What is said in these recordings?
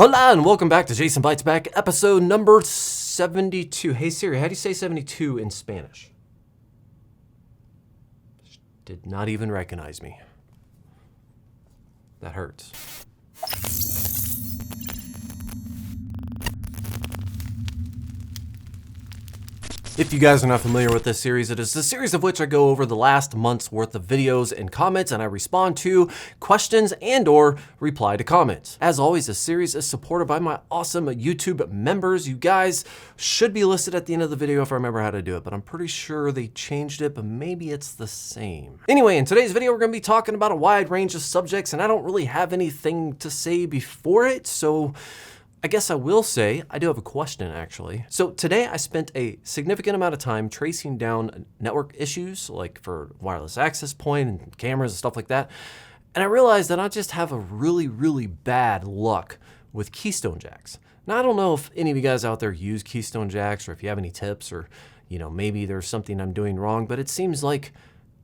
Hola and welcome back to Jason Bytes Back, episode number 72. Hey Siri, how do you say 72 in Spanish? Did not even recognize me. That hurts. If you guys are not familiar with this series, it is the series of which I go over the last month's worth of videos and comments, and I respond to questions and or reply to comments. As always, this series is supported by my awesome YouTube members. You guys should be listed at the end of the video if I remember how to do it, but I'm pretty sure they changed it, but maybe it's the same. Anyway, in today's video, we're gonna be talking about a wide range of subjects, and I don't really have anything to say before it, so I guess I will say, I do have a question actually. So today I spent a significant amount of time tracing down network issues, like for wireless access point and cameras and stuff like that. And I realized that I just have a really bad luck with keystone jacks. Now I don't know if any of you guys out there use keystone jacks or if you have any tips or, maybe there's something I'm doing wrong, but it seems like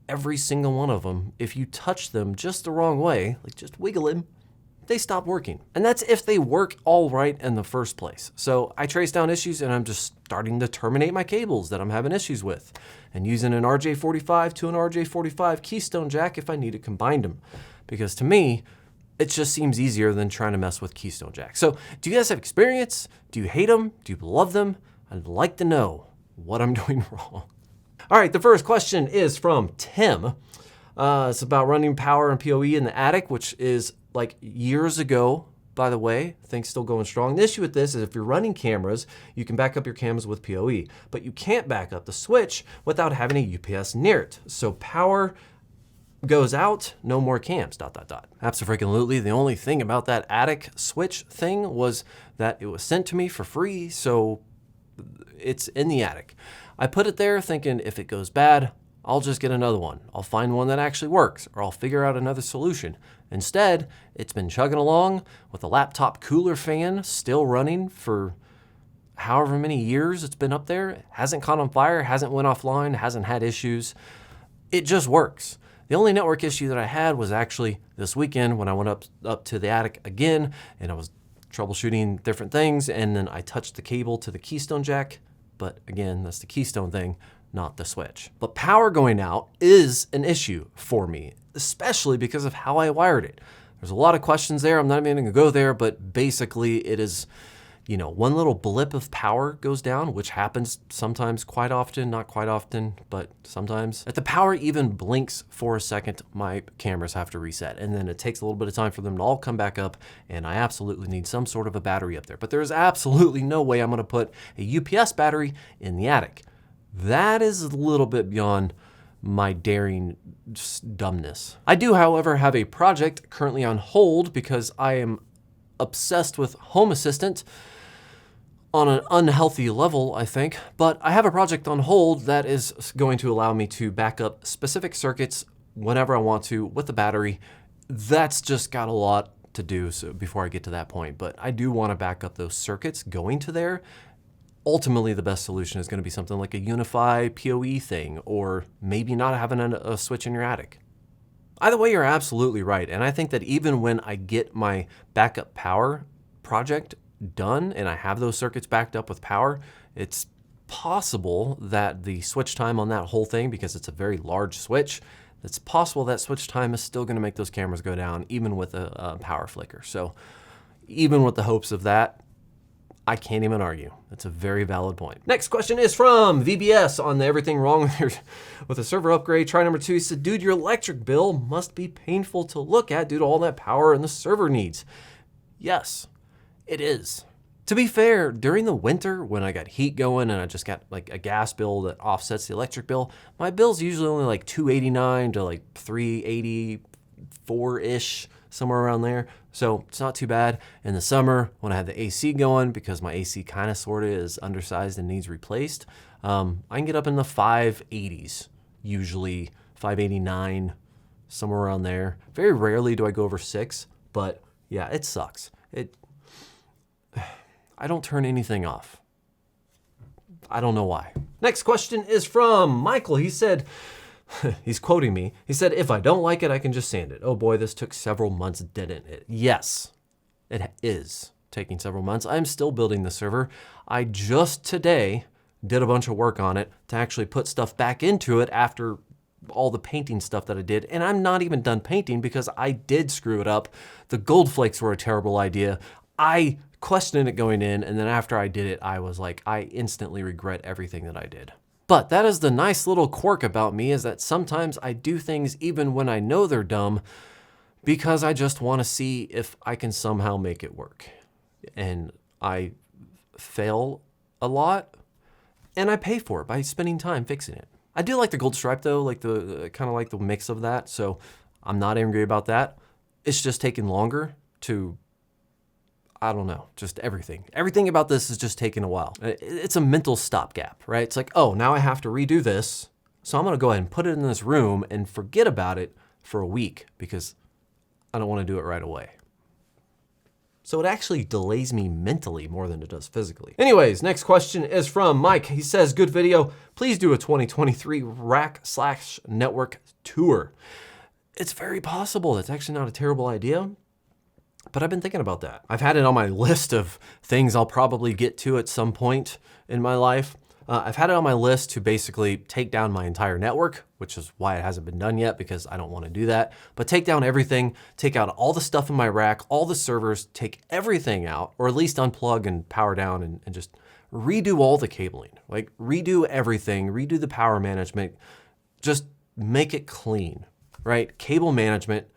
every single one of them, if you touch them just the wrong way, like just wiggle them, they stop working. And that's if they work all right in the first place. So I trace down issues and I'm just starting to terminate my cables that I'm having issues with and using an RJ45 to an RJ45 keystone jack if I need to combine them. Because to me, it just seems easier than trying to mess with keystone jacks. So do you guys have experience? Do you hate them? Do you love them? I'd like to know what I'm doing wrong. All right, the first question is from Tim. It's about running power and PoE in the attic, which is like years ago, by the way. Things still going strong. The issue with this is if you're running cameras, you can back up your cameras with PoE, but you can't back up the switch without having a UPS near it. So power goes out, no more cams, ... Abso-freaking-lutely, the only thing about that attic switch thing was that it was sent to me for free, so it's in the attic. I put it there thinking if it goes bad, I'll just get another one. I'll find one that actually works, or I'll figure out another solution. Instead, it's been chugging along with a laptop cooler fan still running for however many years it's been up there. It hasn't caught on fire, hasn't went offline, hasn't had issues. It just works. The only network issue that I had was actually this weekend when I went up to the attic again and I was troubleshooting different things, and then I touched the cable to the keystone jack. But again, that's the keystone thing, not the switch. But power going out is an issue for me, especially because of how I wired it. There's a lot of questions there. I'm not even gonna go there, but basically it is, one little blip of power goes down, which happens sometimes quite often, not quite often, but sometimes. If the power even blinks for a second, my cameras have to reset. And then it takes a little bit of time for them to all come back up, and I absolutely need some sort of a battery up there. But there's absolutely no way I'm gonna put a UPS battery in the attic. That is a little bit beyond my daring dumbness. I do, however, have a project currently on hold because I am obsessed with Home Assistant on an unhealthy level, I think. But I have a project on hold that is going to allow me to back up specific circuits whenever I want to with the battery. That's just got a lot to do before I get to that point. But I do want to back up those circuits going to there. Ultimately, the best solution is going to be something like a Unify PoE thing, or maybe not having a switch in your attic. Either way, you're absolutely right. And I think that even when I get my backup power project done and I have those circuits backed up with power, it's possible that the switch time on that whole thing, because it's a very large switch, it's possible that switch time is still going to make those cameras go down even with a power flicker. So even with the hopes of that, I can't even argue. That's a very valid point. Next question is from VBS on the everything wrong with a server upgrade. Try number 2. He said, dude, your electric bill must be painful to look at due to all that power and the server needs. Yes, it is. To be fair, during the winter when I got heat going and I just got like a gas bill that offsets the electric bill, my bill's usually only like $289 to like $384-ish, somewhere around there. So it's not too bad. In the summer, when I have the AC going, because my AC kind of sort of is undersized and needs replaced, I can get up in the 580s, usually 589, somewhere around there. Very rarely do I go over 6, but yeah, it sucks. I don't turn anything off. I don't know why. Next question is from Michael. He said, he's quoting me. He said, if I don't like it, I can just sand it. Oh boy, this took several months, didn't it? Yes, it is. taking several months. I'm still building the server. I just today did a bunch of work on it to actually put stuff back into it after all the painting stuff that I did. And I'm not even done painting because I did screw it up. The gold flakes were a terrible idea. I questioned it going in, and then after I did it, I was like, I instantly regret everything that I did. But that is the nice little quirk about me, is that sometimes I do things even when I know they're dumb because I just want to see if I can somehow make it work. And I fail a lot, and I pay for it by spending time fixing it. I do like the gold stripe though, like the kind of like the mix of that. So I'm not angry about that. It's just taking longer to, I don't know, just everything. Everything about this is just taking a while. It's a mental stopgap, right? It's like, oh, now I have to redo this. So I'm gonna go ahead and put it in this room and forget about it for a week because I don't wanna do it right away. So it actually delays me mentally more than it does physically. Anyways, next question is from Mike. He says, good video. Please do a 2023 rack/network tour. It's very possible. It's actually not a terrible idea, but I've been thinking about that. I've had it on my list of things I'll probably get to at some point in my life. I've had it on my list to basically take down my entire network, which is why it hasn't been done yet because I don't want to do that. But take down everything, take out all the stuff in my rack, all the servers, take everything out, or at least unplug and power down and just redo all the cabling. Like redo everything, redo the power management, just make it clean, right? Cable management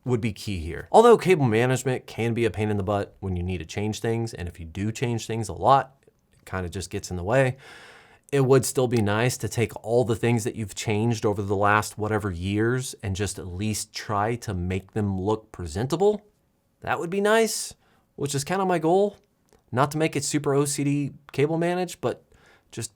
would be key here. Although cable management can be a pain in the butt when you need to change things, and if you do change things a lot, kind of just gets in the way. It would still be nice to take all the things that you've changed over the last whatever years and just at least try to make them look presentable. That would be nice, which is kind of my goal. Not to make it super OCD cable managed, but just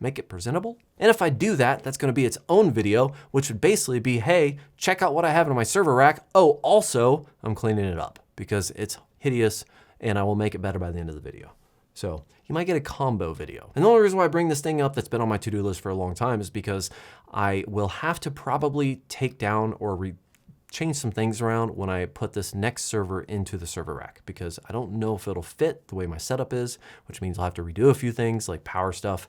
make it presentable. And if I do that, that's gonna be its own video, which would basically be, hey, check out what I have in my server rack. Oh, also, I'm cleaning it up because it's hideous and I will make it better by the end of the video. So you might get a combo video. And the only reason why I bring this thing up that's been on my to-do list for a long time is because I will have to probably take down or change some things around when I put this next server into the server rack, because I don't know if it'll fit the way my setup is, which means I'll have to redo a few things like power stuff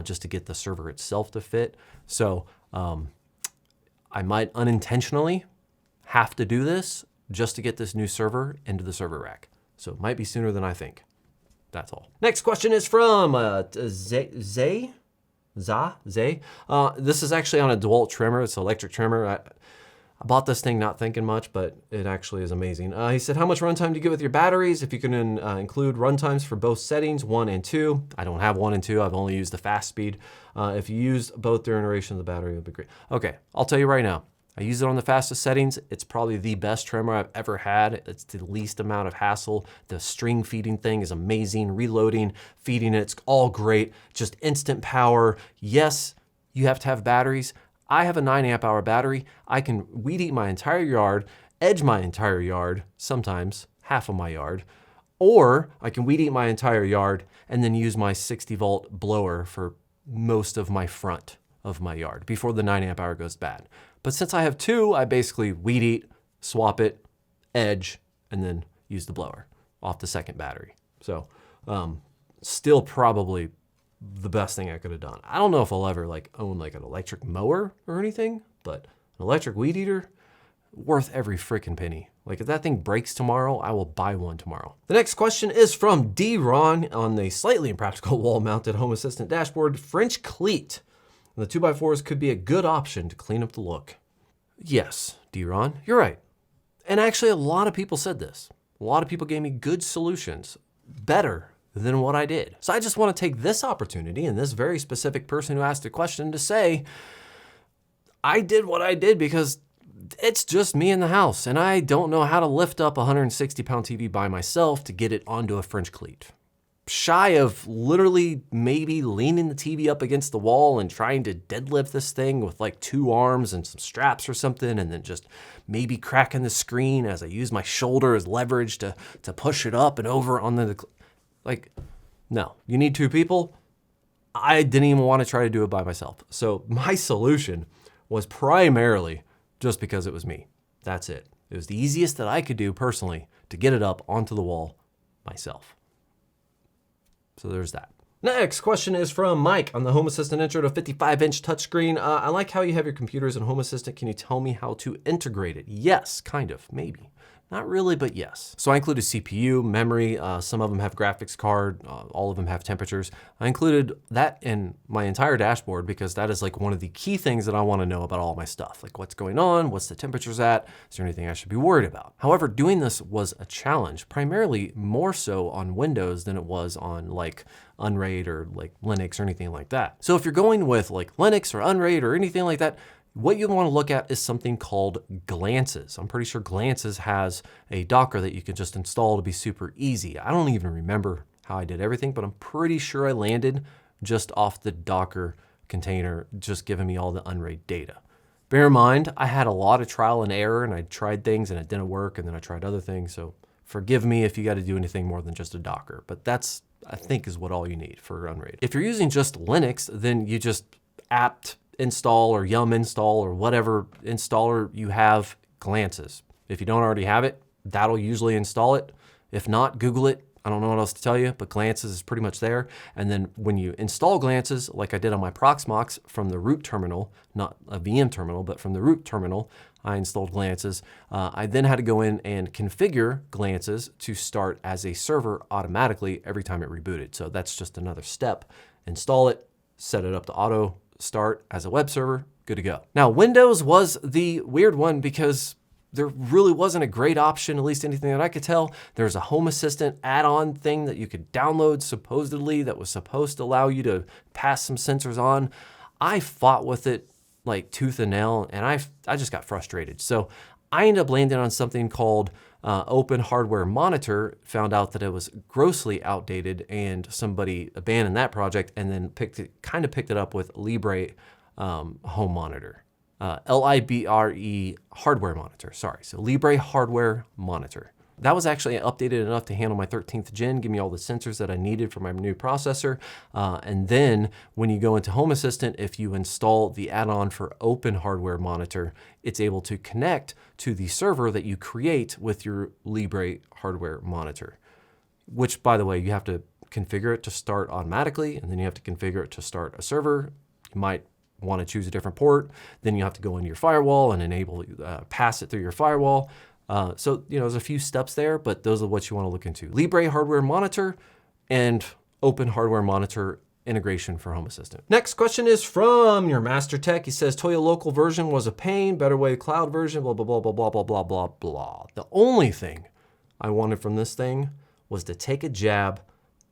just to get the server itself to fit. So I might unintentionally have to do this just to get this new server into the server rack. So it might be sooner than I think. That's all. Next question is from Zay. This is actually on a DeWalt trimmer. It's an electric trimmer. I bought this thing not thinking much, but it actually is amazing. He said, how much runtime do you get with your batteries? If you can include runtimes for both settings, 1 and 2. I don't have 1 and 2. I've only used the fast speed. If you used both durations of the battery, it would be great. Okay, I'll tell you right now. I use it on the fastest settings. It's probably the best trimmer I've ever had. It's the least amount of hassle. The string feeding thing is amazing. Reloading, feeding it's all great. Just instant power. Yes, you have to have batteries. I have a 9 amp hour battery. I can weed eat my entire yard, edge my entire yard, sometimes half of my yard, or I can weed eat my entire yard and then use my 60 volt blower for most of my front of my yard before the 9 amp hour goes bad. But since I have 2, I basically weed eat, swap it, edge, and then use the blower off the second battery. So still probably the best thing I could have done. I don't know if I'll ever own an electric mower or anything, but an electric weed eater, worth every freaking penny. Like if that thing breaks tomorrow, I will buy one tomorrow. The next question is from D-Ron on the slightly impractical wall-mounted Home Assistant dashboard, French cleat. The 2x4s could be a good option to clean up the look. Yes, D-Ron, you're right. And actually a lot of people said this. A lot of people gave me good solutions, better than what I did. So I just want to take this opportunity and this very specific person who asked the question to say, I did what I did because it's just me in the house and I don't know how to lift up a 160-pound TV by myself to get it onto a French cleat. Shy of literally maybe leaning the TV up against the wall and trying to deadlift this thing with 2 arms and some straps or something, and then just maybe cracking the screen as I use my shoulder as leverage to push it up and over on the, no, you need 2 people. I didn't even want to try to do it by myself. So my solution was primarily just because it was me. That's it. It was the easiest that I could do personally to get it up onto the wall myself. So there's that. Next question is from Mike on the Home Assistant intro to 55-inch touchscreen. I like how you have your computers in Home Assistant. Can you tell me how to integrate it? Yes, kind of, maybe. Not really, but yes. So I included CPU, memory, some of them have graphics card, all of them have temperatures. I included that in my entire dashboard because that is like one of the key things that I want to know about all my stuff. Like what's going on, what's the temperatures at, is there anything I should be worried about? However, doing this was a challenge, primarily more so on Windows than it was on like Unraid or like Linux or anything like that. So if you're going with like Linux or Unraid or anything like that, what you want to look at is something called Glances. I'm pretty sure Glances has a Docker that you can just install to be super easy. I don't even remember how I did everything, but I'm pretty sure I landed just off the Docker container, just giving me all the Unraid data. Bear in mind, I had a lot of trial and error and I tried things and it didn't work and then I tried other things. So forgive me if you got to do anything more than just a Docker, but that's, I think, is what all you need for Unraid. If you're using just Linux, then you just apt install or yum install or whatever installer you have Glances. If you don't already have it, that'll usually install it. If not, Google it. I don't know what else to tell you, but Glances is pretty much there. And then when you install Glances, like I did on my Proxmox from the root terminal, not a VM terminal, but from the root terminal, I installed Glances. I then had to go in and configure Glances to start as a server automatically every time it rebooted. So that's just another step. Install it, set it up to auto start as a web server, good to go. Now, Windows was the weird one because there really wasn't a great option, at least anything that I could tell. There's a Home Assistant add-on thing that you could download supposedly that was supposed to allow you to pass some sensors on. I fought with it like tooth and nail and I just got frustrated. So I ended up landing on something called Open Hardware Monitor, found out that it was grossly outdated and somebody abandoned that project and then kind of picked it up with Libre Home Monitor. Libre Hardware Monitor, sorry. So Libre Hardware Monitor. That was actually updated enough to handle my 13th gen, give me all the sensors that I needed for my new processor. And then when you go into Home Assistant, if you install the add-on for Open Hardware Monitor, it's able to connect to the server that you create with your Libre Hardware Monitor, which, by the way, you have to configure it to start automatically, and then you have to configure it to start a server. You might want to choose a different port. Then you have to go into your firewall and enable, pass it through your firewall. So, there's a few steps there, but those are what you want to look into. Libre Hardware Monitor and Open Hardware Monitor integration for Home Assistant. Next question is from your Master Tech. He says, Toya local version was a pain, better way cloud version, blah, blah, blah, blah, blah, blah, blah, blah, blah. The only thing I wanted from this thing was to take a jab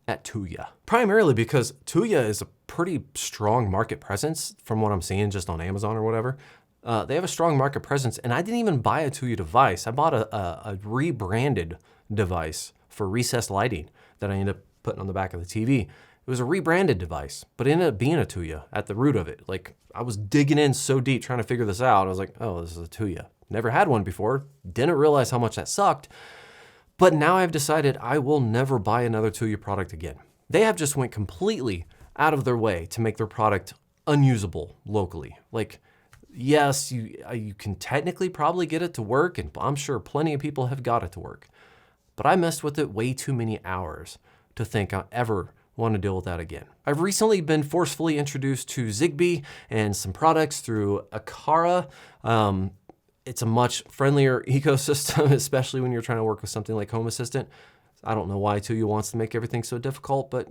at Tuya. Primarily because Tuya is a pretty strong market presence from what I'm seeing just on Amazon or whatever. They have a strong market presence, and I didn't even buy a Tuya device. I bought a rebranded device for recessed lighting that I ended up putting on the back of the TV. It was a rebranded device, but it ended up being a Tuya at the root of it. Like, I was digging in so deep trying to figure this out. I was like, oh, this is a Tuya. Never had one before. Didn't realize how much that sucked. But now I've decided I will never buy another Tuya product again. They have just went completely out of their way to make their product unusable locally. Like, yes, you can technically probably get it to work, and I'm sure plenty of people have got it to work. But I messed with it way too many hours to think I ever want to deal with that again. I've recently been forcefully introduced to Zigbee and some products through Akara. It's a much friendlier ecosystem, especially when you're trying to work with something like Home Assistant. I don't know why Tuya wants to make everything so difficult, but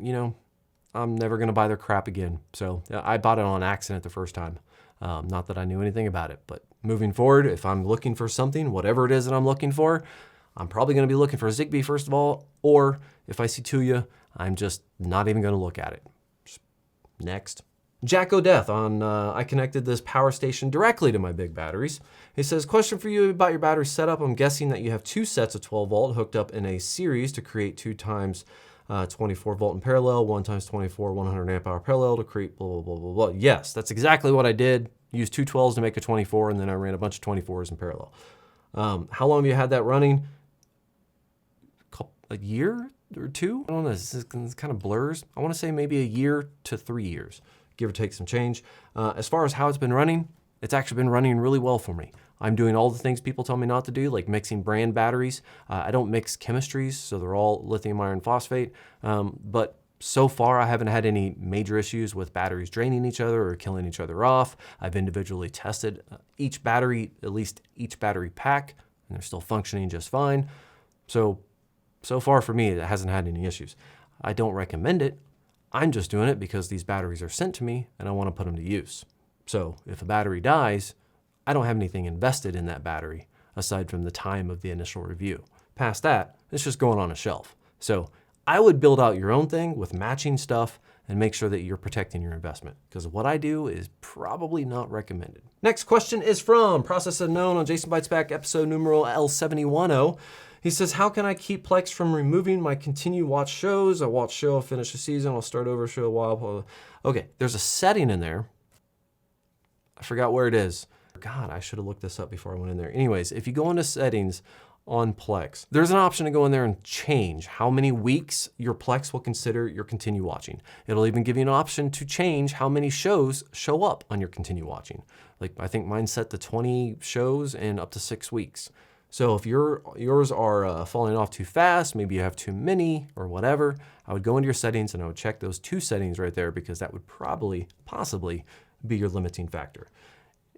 I'm never going to buy their crap again. So I bought it on accident the first time. Not that I knew anything about it, but moving forward, if I'm looking for something, whatever it is that I'm looking for, I'm probably going to be looking for Zigbee first of all, or if I see Tuya, I'm just not even going to look at it. Just next. Jack O'Death on, I connected this power station directly to my big batteries. He says, question for you about your battery setup. I'm guessing that you have two sets of 12 volt hooked up in a series to create 2 times 24 volt in parallel, 1 times 24, 100 amp hour parallel to create blah, blah, blah, blah, blah. Yes, that's exactly what I did. Used 2 12s to make a 24, and then I ran a bunch of 24s in parallel. How long have you had that running? A year or 2? I don't know, this kind of blurs. I want to say maybe a year to 3 years, give or take some change. As far as how it's been running, it's actually been running really well for me. I'm doing all the things people tell me not to do, like mixing brand batteries. I don't mix chemistries, so they're all lithium iron phosphate. But so far, I haven't had any major issues with batteries draining each other or killing each other off. I've individually tested each battery, at least each battery pack, and they're still functioning just fine. So far for me, it hasn't had any issues. I don't recommend it. I'm just doing it because these batteries are sent to me and I want to put them to use. So if a battery dies, I don't have anything invested in that battery aside from the time of the initial review. Past that, it's just going on a shelf. So I would build out your own thing with matching stuff and make sure that you're protecting your investment, because what I do is probably not recommended. Next question is from Process Unknown on Jason Bytes Back, episode numeral L710. He says, how can I keep Plex from removing my continue watch shows? I watch show, I'll finish the season, I'll start over show a while. Blah, blah. Okay, there's a setting in there. I forgot where it is. God, I should have looked this up before I went in there. Anyways, if you go into settings on Plex, there's an option to go in there and change how many weeks your Plex will consider your continue watching. It'll even give you an option to change how many shows show up on your continue watching. Like I think mine's set to 20 shows and up to 6 weeks. So if yours are falling off too fast, maybe you have too many or whatever, I would go into your settings and I would check those 2 settings right there, because that would possibly be your limiting factor.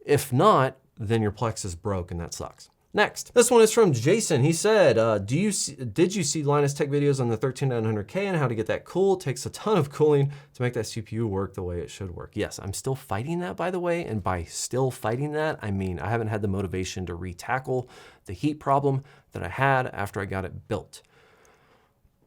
If not, then your Plex is broke and that sucks. Next, this one is from Jason. He said, did you see Linus Tech videos on the 13900K and how to get that cool? It takes a ton of cooling to make that CPU work the way it should work. Yes, I'm still fighting that, by the way. And by still fighting that, I mean, I haven't had the motivation to re-tackle the heat problem that I had after I got it built.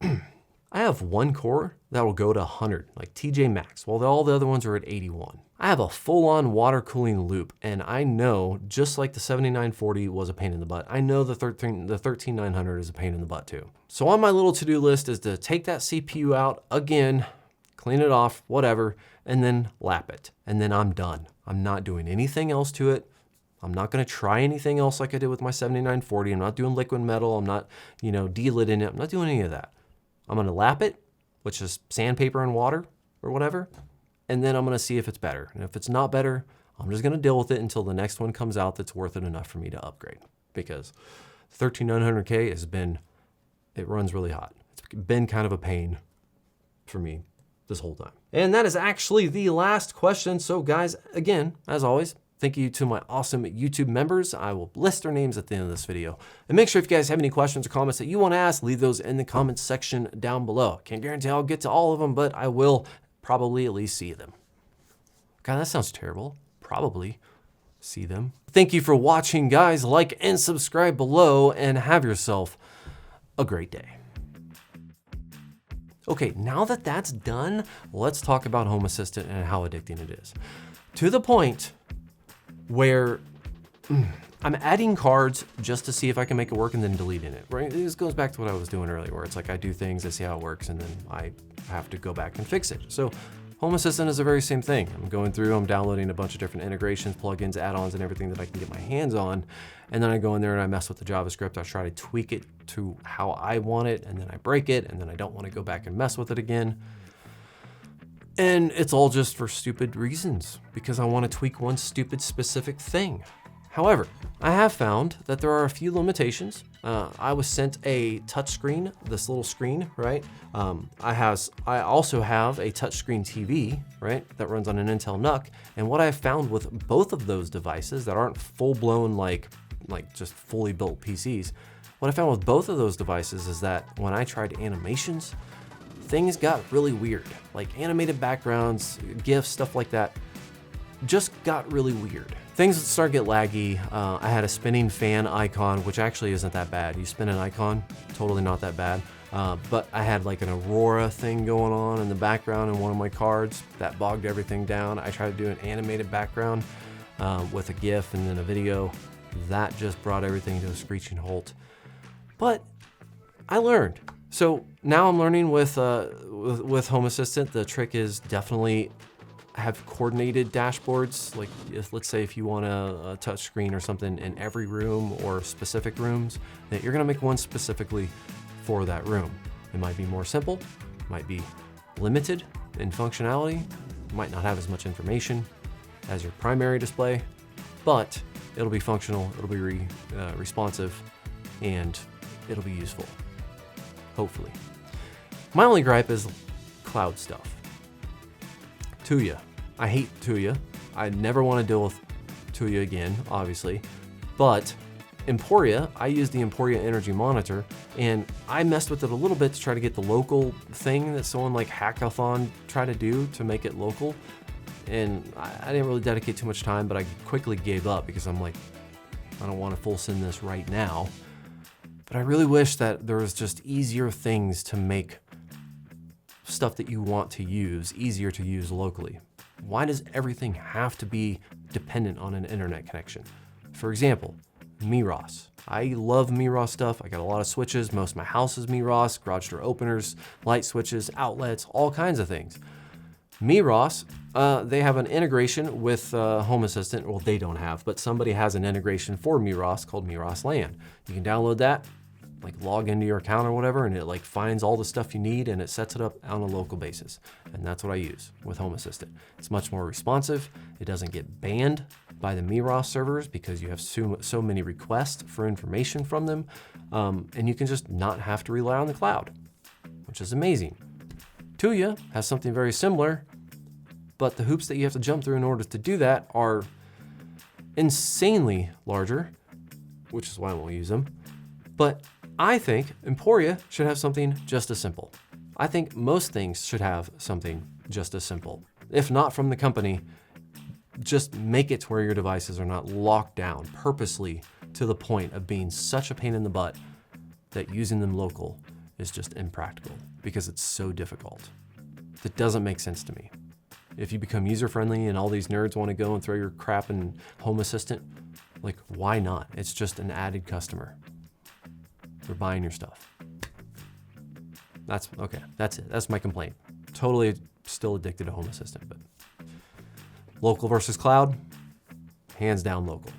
I have one core that will go to 100, like TJ Maxx, while all the other ones are at 81. I have a full-on water cooling loop, and I know, just like the 7940 was a pain in the butt, I know the 13900 is a pain in the butt too. So on my little to-do list is to take that CPU out again, clean it off, whatever, and then lap it. And then I'm done. I'm not doing anything else to it. I'm not gonna try anything else like I did with my 7940. I'm not doing liquid metal. I'm not, de-lidding it. I'm not doing any of that. I'm gonna lap it, which is sandpaper and water or whatever, and then I'm gonna see if it's better. And if it's not better, I'm just gonna deal with it until the next one comes out that's worth it enough for me to upgrade. Because 13900K it runs really hot. It's been kind of a pain for me this whole time. And that is actually the last question. So guys, again, as always, thank you to my awesome YouTube members. I will list their names at the end of this video. And make sure if you guys have any questions or comments that you want to ask, leave those in the comments section down below. Can't guarantee I'll get to all of them, but I will probably at least see them. God, that sounds terrible. Probably see them. Thank you for watching, guys. Like and subscribe below, and have yourself a great day. Okay, now that that's done, let's talk about Home Assistant and how addicting it is. To the point where I'm adding cards just to see if I can make it work and then deleting it, right? This goes back to what I was doing earlier, where it's like I do things, I see how it works, and then I have to go back and fix it. So Home Assistant is the very same thing. I'm going through, I'm downloading a bunch of different integrations, plugins, add-ons, and everything that I can get my hands on. And then I go in there and I mess with the JavaScript. I try to tweak it to how I want it, and then I break it, and then I don't want to go back and mess with it again. And it's all just for stupid reasons, because I want to tweak one stupid specific thing. However, I have found that there are a few limitations. I was sent a touchscreen, this little screen, right? I also have a touchscreen TV, right? That runs on an Intel NUC. And what I've found with both of those devices that aren't full-blown, like just fully built PCs, what I found with both of those devices is that when I tried animations, things got really weird. Like animated backgrounds, GIFs, stuff like that, just got really weird. Things start to get laggy. I had a spinning fan icon, which actually isn't that bad. You spin an icon, totally not that bad. But I had like an Aurora thing going on in the background in one of my cards that bogged everything down. I tried to do an animated background with a GIF and then a video. That just brought everything to a screeching halt. But I learned. So now I'm learning with Home Assistant. The trick is definitely have coordinated dashboards. Like let's say if you want a touch screen or something in every room or specific rooms, that you're gonna make one specifically for that room. It might be more simple, might be limited in functionality, might not have as much information as your primary display, but it'll be functional, it'll be responsive, and it'll be useful, hopefully. My only gripe is cloud stuff. Tuya. I hate Tuya. I never want to deal with Tuya again, obviously, but Emporia, I use the Emporia Energy Monitor, and I messed with it a little bit to try to get the local thing that someone like Hackathon tried to do to make it local. And I didn't really dedicate too much time, but I quickly gave up because I'm like, I don't want to full send this right now. But I really wish that there was just easier things to make stuff that you want to use easier to use locally. Why does everything have to be dependent on an internet connection? For example, Miros. I love Miros stuff. I got a lot of switches. Most of my house is Miros, garage door openers, light switches, outlets, all kinds of things. Miros, they have an integration with Home Assistant. Well, they don't have, but somebody has an integration for Miros called Miros LAN. You can download that, like log into your account or whatever, and it like finds all the stuff you need and it sets it up on a local basis. And that's what I use with Home Assistant. It's much more responsive. It doesn't get banned by the Miros servers because you have so many requests for information from them. And you can just not have to rely on the cloud, which is amazing. Tuya has something very similar, but the hoops that you have to jump through in order to do that are insanely larger, which is why I won't use them. But I think Emporia should have something just as simple. I think most things should have something just as simple. If not from the company, just make it to where your devices are not locked down purposely to the point of being such a pain in the butt that using them local is just impractical because it's so difficult. That doesn't make sense to me. If you become user-friendly and all these nerds want to go and throw your crap in Home Assistant, like, why not? It's just an added customer. They're buying your stuff. That's okay. That's it. That's my complaint. Totally still addicted to Home Assistant, but local versus cloud, hands down local.